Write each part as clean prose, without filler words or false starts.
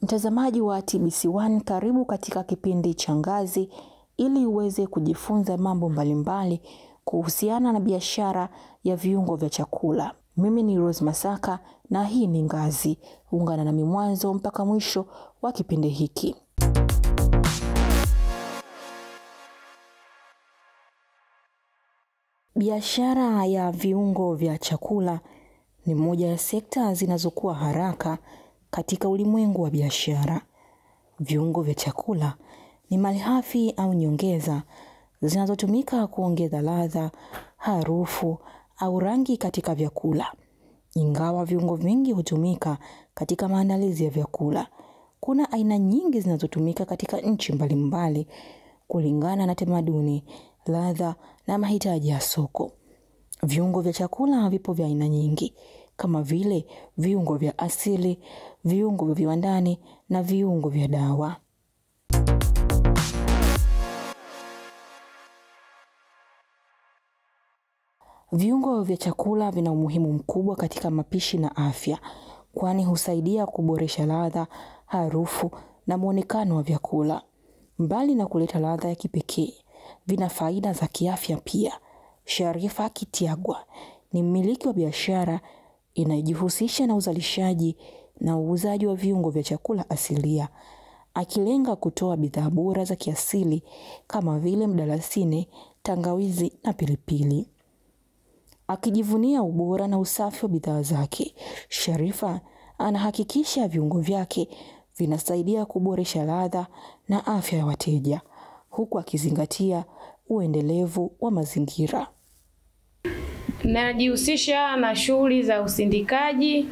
Mtazamaji wa TBC1, karibu katika kipindi cha Ngazi ili uweze kujifunza mambo mbalimbali kuhusiana na biashara ya viungo vya chakula. Mimi ni Rose Masaka na hii ni Ngazi. Ungana nami mwanzo mpaka mwisho wa kipindi hiki. Biashara ya viungo vya chakula ni moja ya sekta zinazokuwa haraka katika ulimwengu wa biashara. Viungo vya chakula ni malighafi au nyongeza zinazotumika kuongeza ladha, harufu au rangi katika vyakula. Ingawa viungo vingi hutumika katika maandalizi ya vyakula, kuna aina nyingi zinazotumika katika nchi mbalimbali kulingana na tamaduni, ladha na mahitaji ya soko. Viungo vya chakula vipo vya aina nyingi kama vile viungo vya asili, viungo vya viwandani na viungo vya dawa. Viungo vya chakula vina umuhimu mkubwa katika mapishi na afya, kwani husaidia kuboresha ladha, harufu na muonekano wa vyakula. Mbali na kuleta ladha ya kipekee, vina faida za kiafya pia. Sharifa Kitiagwa ni mmiliki wa biashara inayojihusisha na uzalishaji na uuzaji wa viungo vya chakula asilia, akilenga kutoa bidhaa bora za kiasili kama vile mdalasini, tangawizi na pilipili. Akijivunia ubora na usafi wa bidhaa zake, Sharifa anahakikisha viungo vyake vinasaidia kuboresha ladha na afya ya wateja, huku akizingatia uendelevu wa mazingira. Najihusisha na shughuli za usindikaji,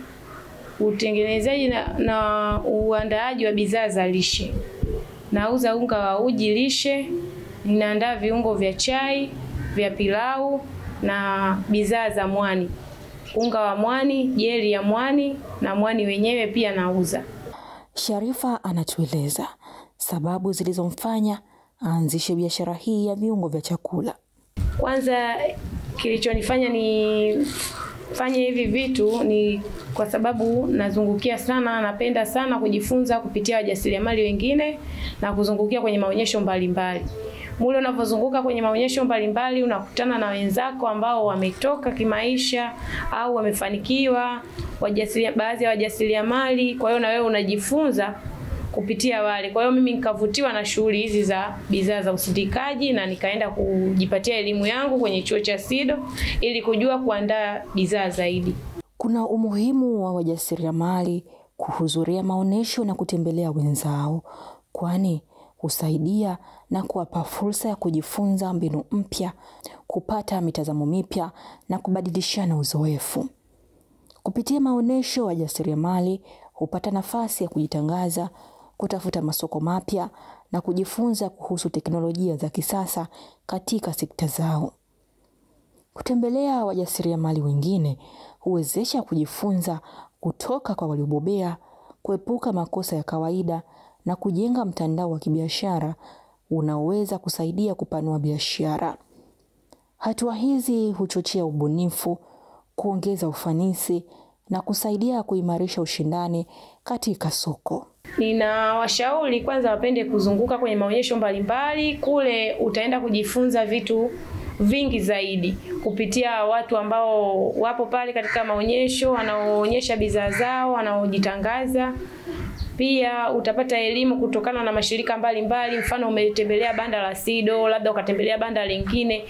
utengenezaji na uandaaji wa bidhaa za lishe. Nauza unga wa uji lishe, ninaandaa viungo vya chai, vya pilau na bidhaa za mwani. Unga wa mwani, jeli ya mwani na mwani wenyewe pia nauza. Sharifa anatueleza sababu zilizomfanya aanzishe biashara hii ya viungo vya chakula. Kwanza kilichonifanya nifanye hivi vitu ni kwa sababu nazungukia sana, napenda sana kujifunza kupitia wajasiriamali wengine na kuzungukia kwenye maonyesho mbalimbali. Mule unapozunguka kwenye maonyesho mbalimbali unakutana na wenzako ambao wametoka kimaisha au wamefanikiwa, baadhi ya wajasiriamali, kwa hiyo na wewe unajifunza kupitia wale. Kwa hiyo mimi nikavutiwa na shughuli hizi za bidhaa za usindikaji na nikaenda kujipatia elimu yangu kwenye chuo cha SIDO ili kujua kuandaa bidhaa zaidi. Kuna umuhimu wa wajasiriamali kuhudhuria maonyesho na kutembelea wenzao, kwani husaidia na kuwapa fursa ya kujifunza mbinu mpya, kupata mitazamo mipya na kubadilishana uzoefu. Kupitia maonyesho, wajasiriamali hupata nafasi ya kujitangaza, kutafuta masoko mapya na kujifunza kuhusu teknolojia za kisasa katika sekta zao. Kutembelea wajasiriamali wengine huwezesha kujifunza kutoka kwa waliobobea, kuepuka makosa ya kawaida na kujenga mtandao wa kibiashara unaoweza kusaidia kupanua biashara. Hatua hizi huchochea ubunifu, kuongeza ufanisi na kusaidia kuimarisha ushindani katika soko. Ninawashauri kwanza wapende kuzunguka kwenye maonyesho mbalimbali. Kule utaenda kujifunza vitu vingi zaidi kupitia watu ambao wapo pale katika maonyesho, wanaoonyesha bidhaa zao, wanaojitangaza. Pia utapata elimu kutokana na mashirika mbalimbali. Mfano umetembelea banda la SIDO, labda ukatembelea banda lingine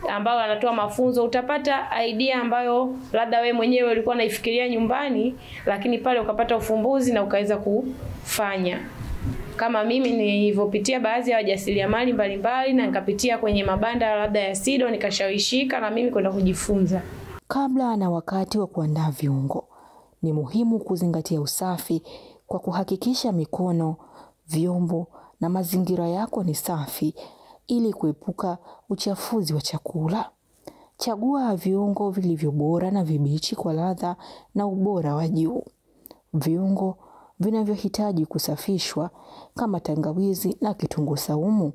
ambao wanatoa mafunzo, utapata idea ambayo labda we mwenyewe ulikuwa unaifikiria nyumbani, lakini pale ukapata ufumbuzi na ukaweza kufanya. Kama mimi nilivyopitia baadhi ya wajasiriamali mbalimbali na nikapitia kwenye mabanda labda ya SIDO, nikashawishika na mimi kwenda kujifunza. Kabla na wakati wa kuandaa viungo, ni muhimu kuzingatia usafi kwa kuhakikisha mikono, vyombo na mazingira yako ni safi ili kuepuka uchafuzi wa chakula. Chagua viungo vilivyo bora na vibichi kwa ladha na ubora wa juu. Viungo vinavyohitaji kusafishwa kama tangawizi na kitunguu saumu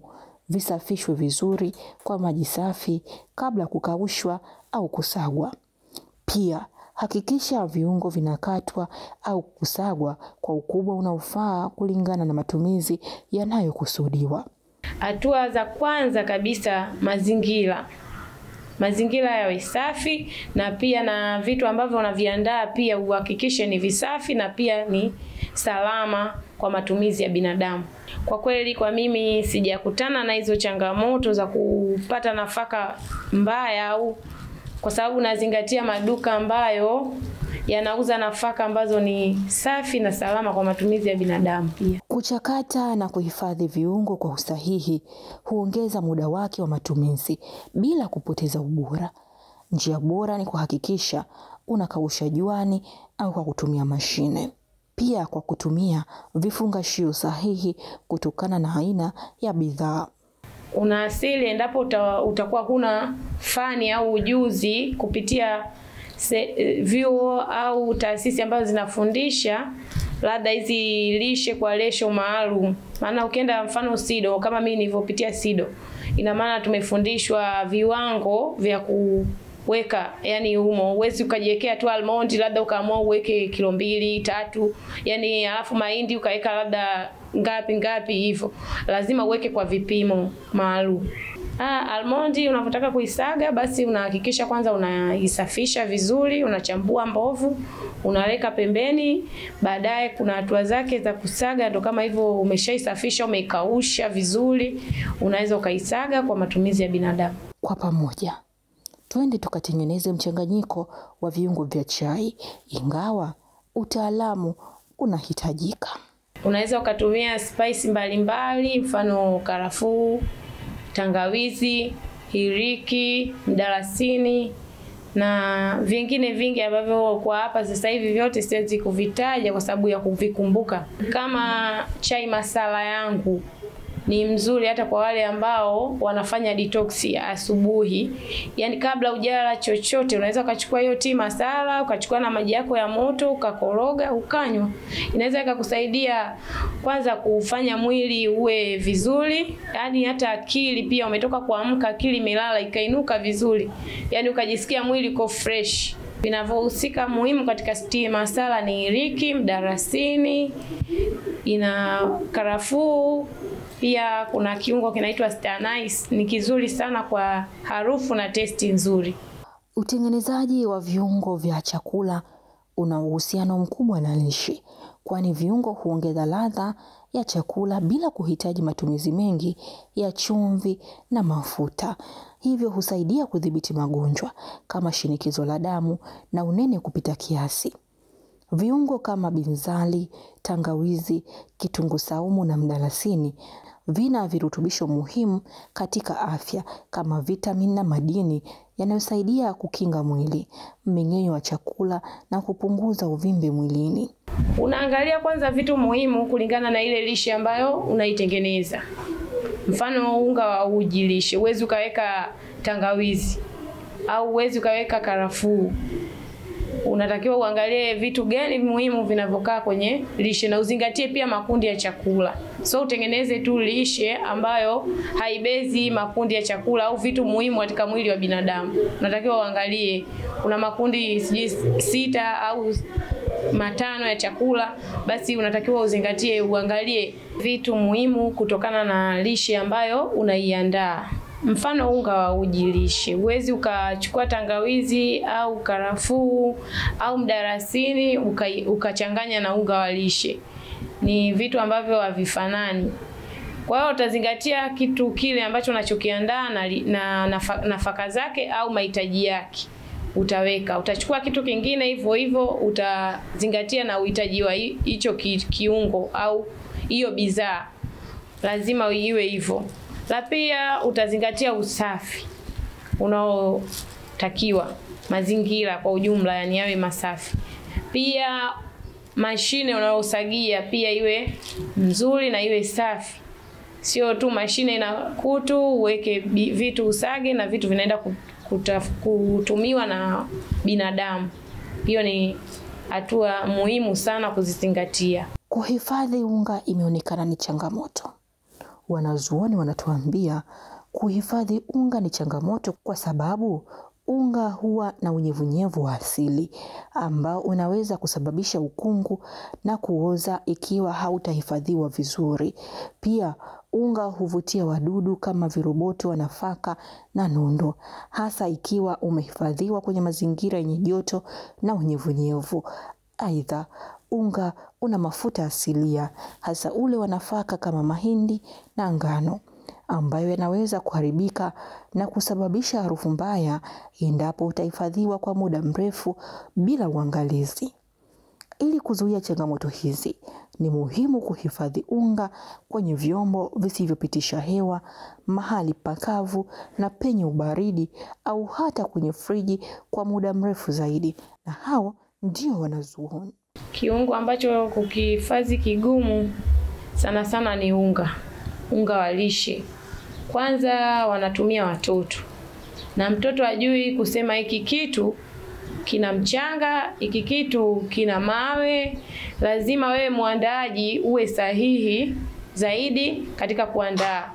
visafishwe vizuri kwa maji safi kabla kukaushwa au kusagwa. Pia Hakikisha viungo vinakatwa au kusagwa kwa ukubwa unaofaa kulingana na matumizi yanayokusudiwa. Hatua za kwanza kabisa, mazingira yawe safi, na pia na vitu ambavyo unaviandaa pia uhakikishe ni visafi na pia ni salama kwa matumizi ya binadamu. Kwa kweli kwa mimi sijakutana na hizo changamoto za kupata nafaka mbaya, au kwa sababu nazingatia maduka ambayo yanauza nafaka ambazo ni safi na salama kwa matumizi ya binadamu pia. Kuchakata na kuhifadhi viungo kwa usahihi huongeza muda wake wa matumizi bila kupoteza ubora. Njia bora ni kuhakikisha unakausha juani au kwa kutumia mashine. Pia kwa kutumia vifungashio sahihi kutokana na aina ya bidhaa. Unaasili endapo utakuwa huna fani au ujuzi kupitia vyuo au taasisi ambazo zinafundisha labda hizi lishe kwa lesho maalum. Maana ukienda mfano SIDO, kama mimi nilivyopitia SIDO, ina maana tumefundishwa viwango vya kuweka, yani huwezi ukajiwekea tu almond labda ukaamua uweke kilo 2, 3, yani alafu mahindi ukaweka labda ngapi hivyo. Lazima uweke kwa vipimo maalum. Almondi unapotaka kuisaga, basi unahakikisha kwanza unaisafisha vizuri, unachambua mbovu, unaweka pembeni. Baadaye kuna hatua zake za kusaga, ndo kama hivyo umeshaisafisha, umeikausha vizuri, unaweza ukaisaga kwa matumizi ya binadamu. Kwa pamoja twende tukatengeneze mchanganyiko wa viungo vya chai, ingawa utaalamu unahitajika. Unaweza ukatumia spice mbalimbali, mfano karafuu, tangawizi, hiriki, mdalasini na vingine vingi ambavyo kwa hapa sasa hivi vyote siwezi kuvitaja kwa sababu ya kuvikumbuka. Kama chai masala yangu ni mzuri hata kwa wale ambao wanafanya detox asubuhi. Yani kabla hujala chochote unaweza ukachukua hiyo tea masala, ukachukua na maji yako ya moto, ukakoroga, ukanywa. Inaweza ikakusaidia kwanza kufanya mwili uwe vizuri, yani hata akili pia umetoka kuamka, akili imelala ikainuka vizuri. Yani ukajisikia mwili uko fresh. Vinavyohusika muhimu katika tea masala ni hiriki, mdalasini, ina karafuu. Pia kuna kiungo kinaitwa star anise, ni kizuri sana kwa harufu na testi nzuri. Utengenezaji wa viungo vya chakula una uhusiano mkubwa na lishe, kwani viungo huongeza ladha ya chakula bila kuhitaji matumizi mengi ya chumvi na mafuta. Hivyo husaidia kudhibiti magonjwa kama shinikizo la damu na unene kupita kiasi. Viungo kama binzali, tangawizi, kitunguu saumu na mdalasini vina virutubisho muhimu katika afya kama vitamini na madini yanayosaidia kukinga mwili, mmeng'enyo wa chakula na kupunguza uvimbe mwilini. Unaangalia kwanza vitu muhimu kulingana na ile lishe ambayo unaitengeneza. Mfano unga wa uji lishe, huwezi ukaweka tangawizi au huwezi ukaweka karafuu. Unatakiwa uangalie vitu gani muhimu vinavyokaa kwenye lishe na uzingatie pia makundi ya chakula. So utengeneze tu lishe ambayo haibezi makundi ya chakula au vitu muhimu katika mwili wa binadamu. Unatakiwa uangalie kuna makundi 6 au 5 ya chakula, basi unatakiwa uzingatie, uangalie vitu muhimu kutokana na lishe ambayo unaiandaa. Mfano unga wa uji lishe, huwezi ukachukua tangawizi au karafuu au mdalasini ukachanganya na unga wa lishe. Ni vitu ambavyo havifanani. Kwa hiyo utazingatia kitu kile ambacho unachokiandaa na nafaka zake au mahitaji yake. Utachukua kitu kingine hivyo hivyo, utazingatia na uhitaji wa hicho kiungo au hiyo bidhaa. Lazima iwe hivyo. La pia utazingatia usafi unaotakiwa, mazingira kwa ujumla yani yawe masafi. Pia mashine unayosagia pia iwe nzuri na iwe safi. Sio tu mashine ina kutu, uweke vitu usage na vitu vinaenda kutumiwa na binadamu. Hiyo ni hatua muhimu sana kuzizingatia. Kuhifadhi unga imeonekana ni changamoto. Wanazuoni wanatuambia kuhifadhi unga ni changamoto kwa sababu Unga huwa na unyevunyevu wa asili ambao unaweza kusababisha ukungu na kuoza ikiwa hautahifadhiwa vizuri. Pia unga huvutia wadudu kama viroboto wa nafaka na nondo, hasa ikiwa umehifadhiwa kwenye mazingira yenye joto na unyevunyevu. Aidha, unga una mafuta asilia, hasa ule wa nafaka kama mahindi na ngano, ambayo yanaweza kuharibika na kusababisha harufu mbaya endapo utahifadhiwa kwa muda mrefu bila uangalizi. Ili kuzuia changamoto hizi, ni muhimu kuhifadhi unga kwenye vyombo visivyopitisha hewa, mahali pakavu na penye ubaridi, au hata kwenye friji kwa muda mrefu zaidi. Na hao ndio wanazuoni. Kiungo ambacho kukihifadhi kigumu sana sana ni unga wa lishe. Kwanza wanatumia watoto, na mtoto hajui kusema hiki kitu kina mchanga, hiki kitu kina mawe. Lazima wewe muandaaji uwe sahihi zaidi katika kuandaa.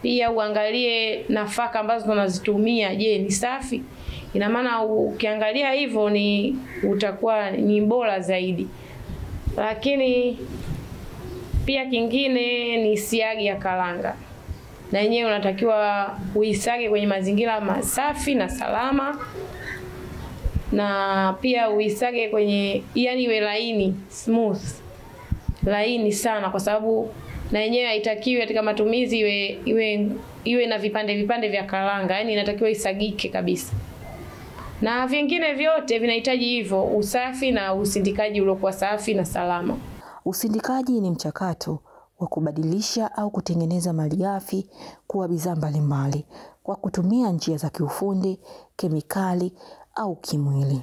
Pia uangalie nafaka ambazo tunazitumia, je, ni safi? Ina maana ukiangalia hivyo utakuwa ni bora zaidi. Lakini pia kingine ni siagi ya karanga. Na yenyewe unatakiwa uisage kwenye mazingira masafi na salama. Na pia uisage kwenye iwe laini, smooth. Laini sana, kwa sababu na yenyewe haitakiwi katika matumizi iwe na vipande vya karanga. Yaani inatakiwa isagike kabisa. Na vingine vyote vinahitaji hivyo, usafi na usindikaji uliokuwa safi na salama. Usindikaji ni mchakato wa kubadilisha au kutengeneza malighafi kuwa bidhaa mbalimbali kwa kutumia njia za kiufundi, kemikali au kimwili.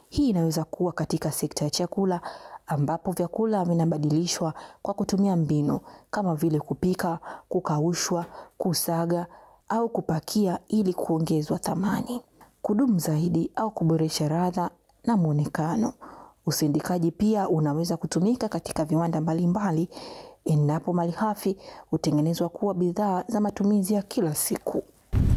Hii inaweza kuwa katika sekta ya chakula, ambapo vyakula vinabadilishwa kwa kutumia mbinu kama vile kupika, kukaushwa, kusaga au kupakia ili kuongezwa thamani, kudumu zaidi au kuboresha ladha na muonekano. Usindikaji pia unaweza kutumika katika viwanda mbalimbali endapo malighafi hutengenezwa kuwa bidhaa za matumizi ya kila siku.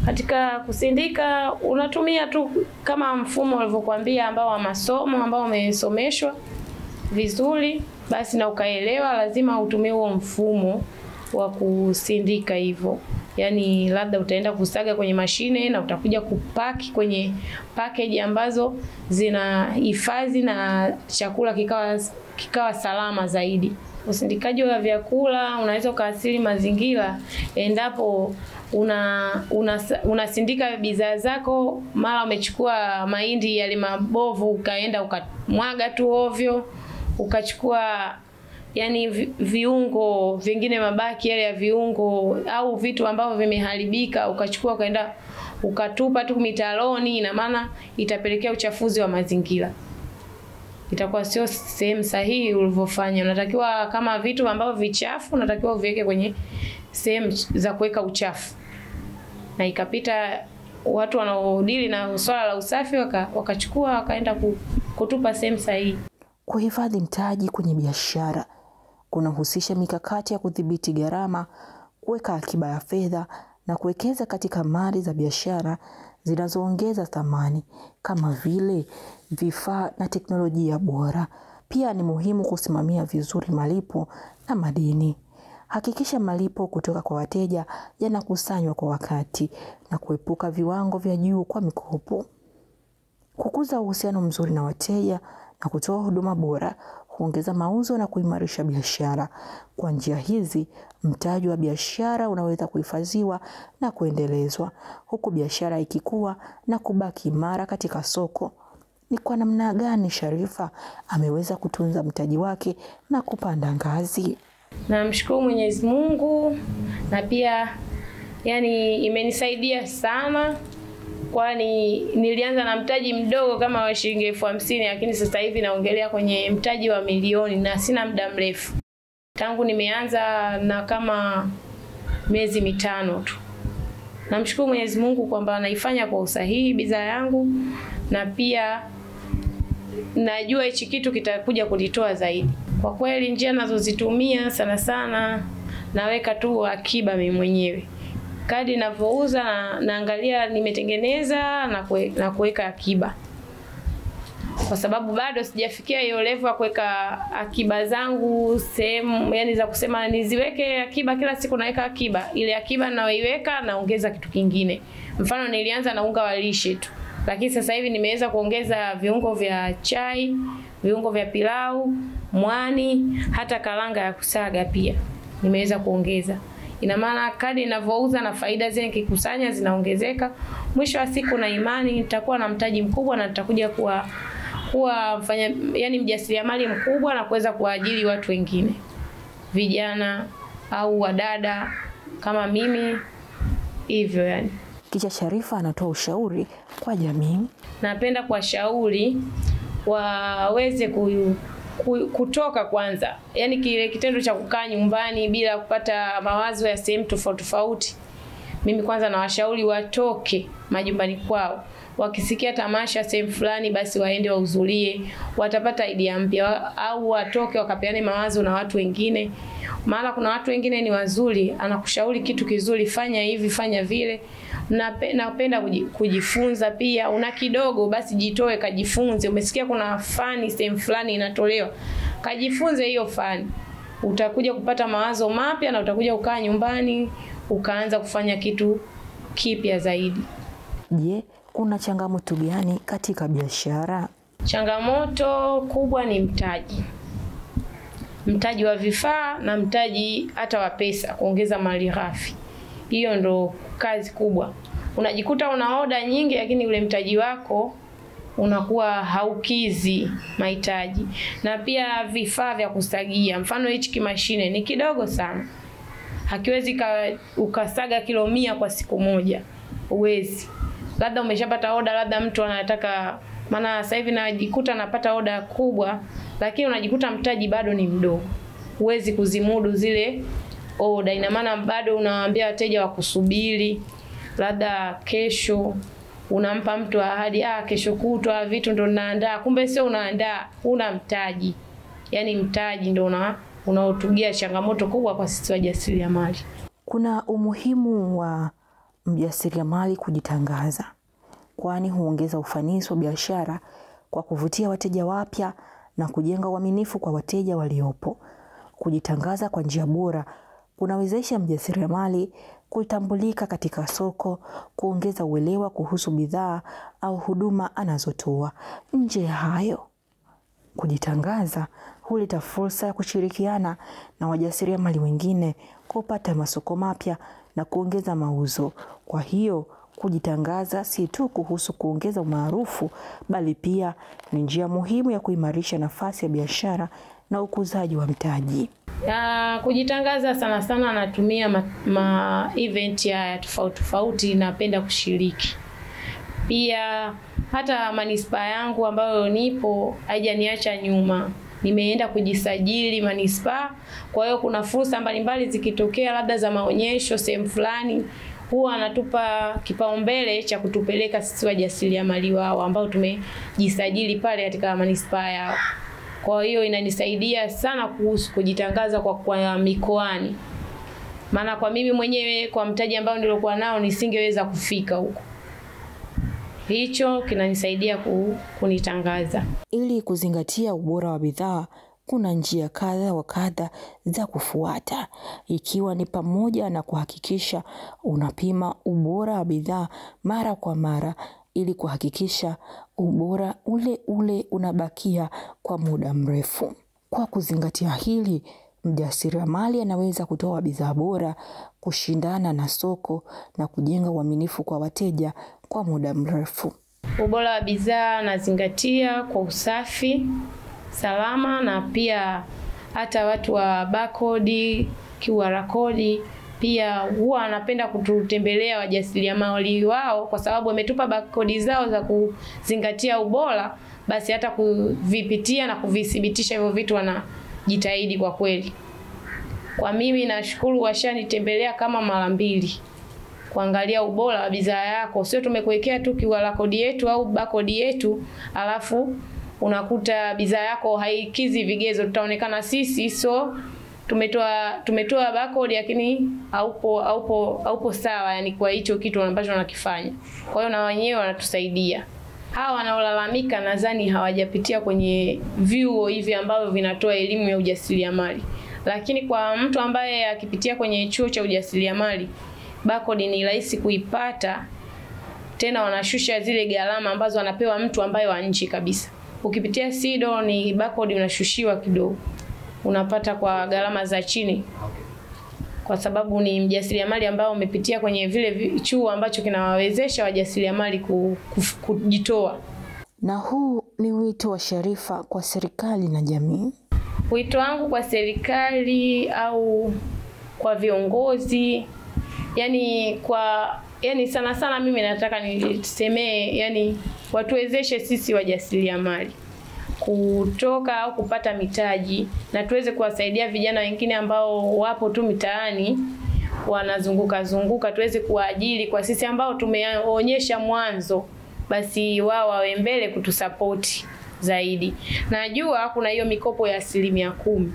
Katika kusindika unatumia tu kama mfumo ulivyokuambia ambao wa masomo ambao umesomeshwa vizuri, basi na ukaelewa, lazima utumie huo mfumo wa kusindika hivyo. Yaani labda utaenda kusaga kwenye mashine na utakuja kupaki kwenye package ambazo zinahifadhi na chakula kikawa salama zaidi. Usindikaji wa vyakula unaweza ukaathiri mazingira endapo unasindika bidhaa zako, mara umechukua mahindi yale mabovu ukaenda ukamwaga tu ovyo, ukachukua viungo vingine, mabaki yale ya viungo au vitu ambavyo vimeharibika ukachukua ukaenda ukatupa tu mitaroni, ina maana itapelekea uchafuzi wa mazingira. Itakuwa sio sehemu sahihi ulivyofanya. Unatakiwa kama vitu ambavyo vichafu unatakiwa uviweke kwenye sehemu za kuweka uchafu. Na ikapita watu wanaodili na swala la usafi wakachukua wakaenda kutupa sehemu sahihi. Kuhifadhi mtaji kwenye biashara kunahusisha mikakati ya kudhibiti gharama, kuweka akiba ya fedha na kuwekeza katika mali za biashara zinazoongeza thamani kama vile vifaa na teknolojia bora. Pia ni muhimu kusimamia vizuri malipo na madeni. Hakikisha malipo kutoka kwa wateja yanakusanywa kwa wakati na kuepuka viwango vya juu kwa mikopo. Kukuza uhusiano mzuri na wateja na kutoa huduma bora huongeza mauzo na kuimarisha biashara. Kwa njia hizi, mtaji wa biashara unaweza kuhifadhiwa na kuendelezwa, huku biashara ikikua na kubaki imara katika soko. Ni kwa namna gani Sharifa ameweza kutunza mtaji wake na kupanda ngazi? Namshukuru Mwenyezi Mungu, na pia imenisaidia sana, kwani nilianza na mtaji mdogo kama wa shilingi 50,000, lakini sasa hivi naongelea kwenye mtaji wa milioni na sina muda mrefu. Tangu nimeanza na kama miezi 5 tu. Namshukuru Mwenyezi Mungu kwamba anaifanya kwa usahihi bidhaa yangu, na pia najua hichi kitu kitakuja kulitoa zaidi. Kwa kweli njia nazozitumia sana naweka tu akiba mimi mwenyewe. Kadri ninavyouza naangalia nimetengeneza na kuweka akiba. Kwa sababu bado sijafikia hiyo level ya kuweka akiba zangu sehemu, yani za kusema niziweke akiba kila siku naweka akiba. Ile akiba ninayoiweka naongeza kitu kingine. Mfano nilianza na unga wa lishe tu. Lakini sasa hivi nimeweza kuongeza viungo vya chai, viungo vya pilau, mwani, hata karanga ya kusaga pia. Nimeweza kuongeza. Ina maana kadri ninavyouza na faida zile nikikusanya zinaongezeka. Mwisho wa siku na imani nitakuwa na mtaji mkubwa na nitakuja kuwa yani mjasiriamali mkubwa na kuweza kuajiri watu wengine. Vijana au wadada kama mimi hivyo yani. Kisha Sharifa anatoa ushauri kwa jamii. Napenda kuwashauri waweze kutoka kwanza. Yani kile kitendo cha kukaa nyumbani bila kupata mawazo ya sehemu tofauti tofauti. Mimi kwanza nawashauri watoke majumbani kwao. Wakisikia tamasha sehemu fulani basi waende wahudhurie, watapata idea mpya, au watoke wakapeane mawazo na watu wengine. Maana kuna watu wengine ni wazuri, anakushauri kitu kizuri, fanya hivi, fanya vile. Napenda kujifunza pia. Una kidogo basi jitoe kajifunze. Umesikia kuna fani sehemu fulani inatolewa, kajifunze hiyo fani. Utakuja kupata mawazo mapya na utakuja kukaa nyumbani ukaanza kufanya kitu kipya zaidi. Je, kuna changamoto gani katika biashara? Changamoto kubwa ni mtaji. Mtaji wa vifaa na mtaji hata wa pesa, kuongeza malighafi. Hiyo ndo kazi kubwa. Unajikuta una oda nyingi lakini ule mtaji wako unakuwa haukizi mahitaji. Na pia vifaa vya kusagia. Mfano hichi kimashine ni kidogo sana. Hakiwezi ukasaga kilo 100 kwa siku moja. Uwezi. Labda umeshapata oda, labda mtu anataka, maana sasa hivi najikuta napata oda kubwa lakini unajikuta mtaji bado ni mdogo. Huwezi kuzimudu zile oda. Ina maana bado unawaambia wateja wakusubiri, labda kesho unampa mtu ahadi, kesho kutwa vitu ndo naandaa, kumbe sio unaandaa, una mtaji. Yani mtaji ndo unaotugia changamoto kubwa kwa sisi wajasiriamali. Kuna umuhimu wa mjasiriamali kujitangaza, kwani huongeza ufanisi wa biashara kwa kuvutia wateja wapya na kujenga uaminifu kwa wateja waliopo. Kujitangaza kwa njia bora kunawezesha mjasiriamali kutambulika katika soko, kuongeza uelewa kuhusu bidhaa au huduma anazotoa. Nje ya hayo, kujitangaza huleta fursa ya kushirikiana na wajasiriamali wengine kupata masoko mapya na kuongeza mauzo. Kwa hiyo kujitangaza si tu kuhusu kuongeza umaarufu, bali pia ni njia muhimu ya kuimarisha nafasi ya biashara na ukuzaji wa mtaji. Kujitangaza sana sana natumia event ya tofauti napenda kushiriki. Pia hata manispaa yangu ambayo nipo haijaniacha nyuma. Nimeenda kujisajili manispaa. Kwa hiyo kuna fursa mbalimbali zikitokea labda za maonyesho sehemu fulani, huwa anatupa kipaumbele cha kutupeleka sisi wajasiriamali wao ambao tumejisajili pale katika manispaa yao. Kwa hiyo inanisaidia sana kuhusu kujitangaza kwa mikoani. Maana kwa mimi mwenyewe kwa mtaji ambao nilokuwa nao nisingeweza kufika huko. Hicho kinanisaidia kunitangaza. Ili kuzingatia ubora wa bidhaa, kuna njia kadha wa kadha za kufuata, ikiwa ni pamoja na kuhakikisha unapima ubora wa bidhaa mara kwa mara ili kuhakikisha ubora ule unabakia kwa muda mrefu. Kwa kuzingatia hili, mjasiriamali anaweza kutoa bidhaa bora, kushindana na soko na kujenga uaminifu kwa wateja kwa muda mrefu. Ubora wa bidhaa nazingatia kwa usafi, salama, na pia hata watu wa barcode, QR code pia huwa anapenda kututembelea wajasiriamali wao kwa sababu wametupa barcode zao za kuzingatia ubora, basi hata kuvipitia na kuvidhibitisha hivyo vitu wanajitahidi kwa kweli. Kwa mimi nashukuru washanitembelea kama mara 2 kuangalia ubora wa bidhaa yako. Sio tumekuwekea tu QR code yetu au barcode yetu alafu unakuta bidhaa yako haikizi vigezo, tutaonekana sisi tumetoa barcode lakini haupo sawa, yani kwa hicho kitu ambacho wanakifanya. Kwa hiyo na wenyewe wanatusaidia. Hawa wanaolalamika nadhani hawajapitia kwenye vyuo hivi ambavyo vinatoa elimu ya ujasiriamali. Lakini kwa mtu ambaye akipitia kwenye chuo cha ujasiriamali, barcode ni rahisi kuipata. Tena wanashusha zile gharama ambazo anapewa mtu ambaye wa nchi kabisa. Ukipitia SIDO ni barcode unashushiwa kidogo. Unapata kwa gharama za chini. Kwa sababu ni mjasiriamali ambao umepitia kwenye vile chuo ambacho kinawawezesha wajasiriamali kujitoa. Na huu ni wito wa Sharifa kwa serikali na jamii. Wito wangu kwa serikali au kwa viongozi, yani sana sana mimi nataka nisemee, yani watuwezeshe sisi wajasiriamali kutoka au kupata mitaji, na tuweze kuwasaidia vijana wengine ambao wapo tu mitaani wanazunguka tuweze kuwaajiri. Kwa sisi ambao tumeonyesha mwanzo, basi wao wawe mbele kutusapoti zaidi. Najua kuna hiyo mikopo ya 10%,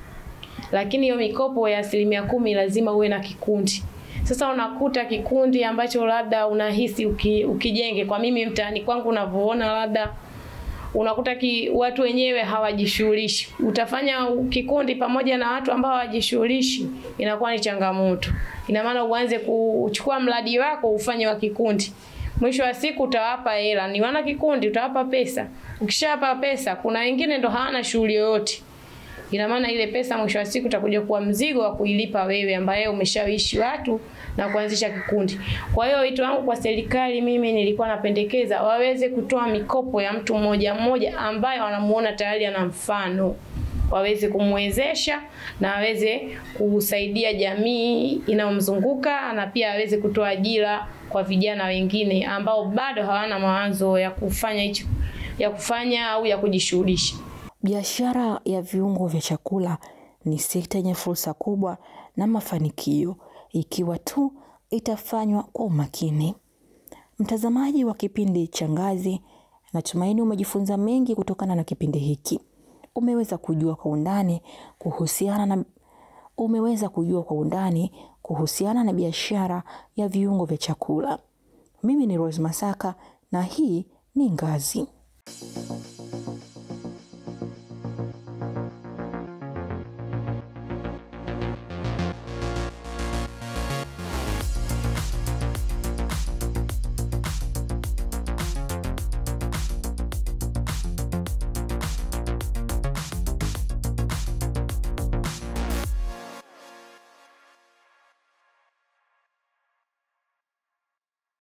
lakini hiyo mikopo ya 10% lazima uwe na kikundi. Sasa unakuta kikundi ambacho labda unahisi ukijenge, kwa mimi mtaani kwangu unavyoona, labda unakuta watu wenyewe hawajishughulishi. Utafanya kikundi pamoja na watu ambao hawajishughulishi, inakuwa ni changamoto. Ina maana uanze kuchukua mradi wako ufanye wa kikundi. Mwisho wa siku utawapa hela, ni wana kikundi utawapa pesa. Ukishapa pesa, kuna wengine ndo hawana shughuli yoyote. Ina maana ile pesa mwisho wa siku utakuja kuwa mzigo wa kuilipa wewe ambaye umeshawishi watu na kuanzisha kikundi. Kwa hiyo wito wangu kwa serikali, mimi nilikuwa napendekeza waweze kutoa mikopo ya mtu mmoja mmoja ambaye wanamuona tayari ana mfano. Waweze kumwezesha na waweze kusaidia jamii inayomzunguka, na pia waweze kutoa ajira kwa vijana wengine ambao bado hawana mawazo ya kufanya au ya kujishughulisha. Biashara ya viungo vya chakula ni sekta yenye fursa kubwa na mafanikio ikiwa tu itafanywa kwa umakini. Mtazamaji wa kipindi cha Ngazi, natumaini umejifunza mengi kutokana na kipindi hiki. Umeweza kujua kwa undani kuhusiana na biashara ya viungo vya chakula. Mimi ni Rose Masaka na hii ni Ngazi.